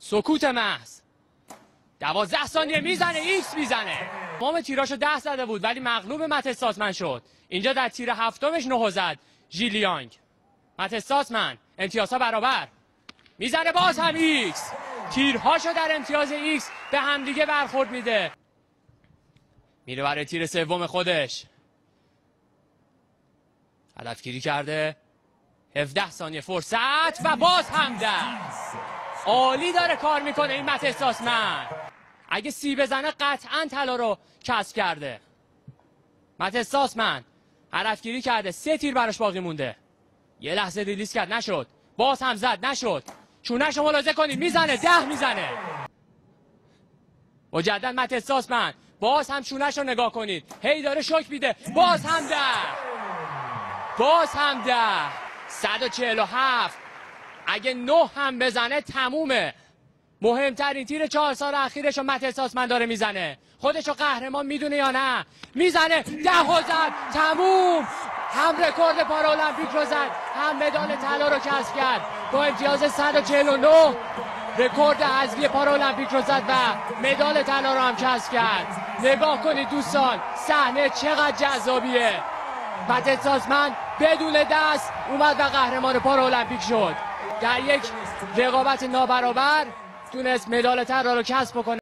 سکوت محض. 12 ثانیه میزنه، ایکس میزنه. تمام تیراشو 10 زده بود ولی مغلوب مت ساسمن شد. اینجا در تیر هفتمش 9 زد ژیل یانگ. مت ساسمن امتیازها برابر. میزنه باز هم ایکس. تیرهاشو در امتیاز ایکس به همدیگه برخورد میده. میره برای تیر سوم خودش. هدفگیری کرده. 17 ثانیه فرصت و باز هم دست. عالی داره کار میکنه این مت ساسمن. اگه 30 بزنه قطعا طلا رو کسب کرده. مت ساسمن هدفگیری کرده. 3 تیر براش باقی مونده. یه لحظه ریلیز کرد، نشد. باز هم زد، نشد. چونش رو ملاحظه کنید، میزنه. 10 میزنه. مجدد مت ساسمن باز هم چونش رو نگاه کنید، هی داره شوک میده. باز هم 10. باز هم 10. 147. اگه 9 هم بزنه تمومه. مهمترین تیر 4 سال اخیرش رو مت ساسمن داره میزنه. خودشو قهرمان میدونه یا نه؟ میزنه. 10 زد. تموم. هم رکورد پارالمپیک رو زد، هم مدال طلا رو کسب کرد. با امتیاز 149 رکورد حذفی پارالمپیک رو زد و مدال طلا رو هم کسب کرد. نگاه کنید دوستان، صحنه چقدر جذابیه. مت ساسمن بدون دست اومد و قهرمان پارالمپیک شد. در یک رقابت نابرابر تونست مدال طلا رو کسب کنه.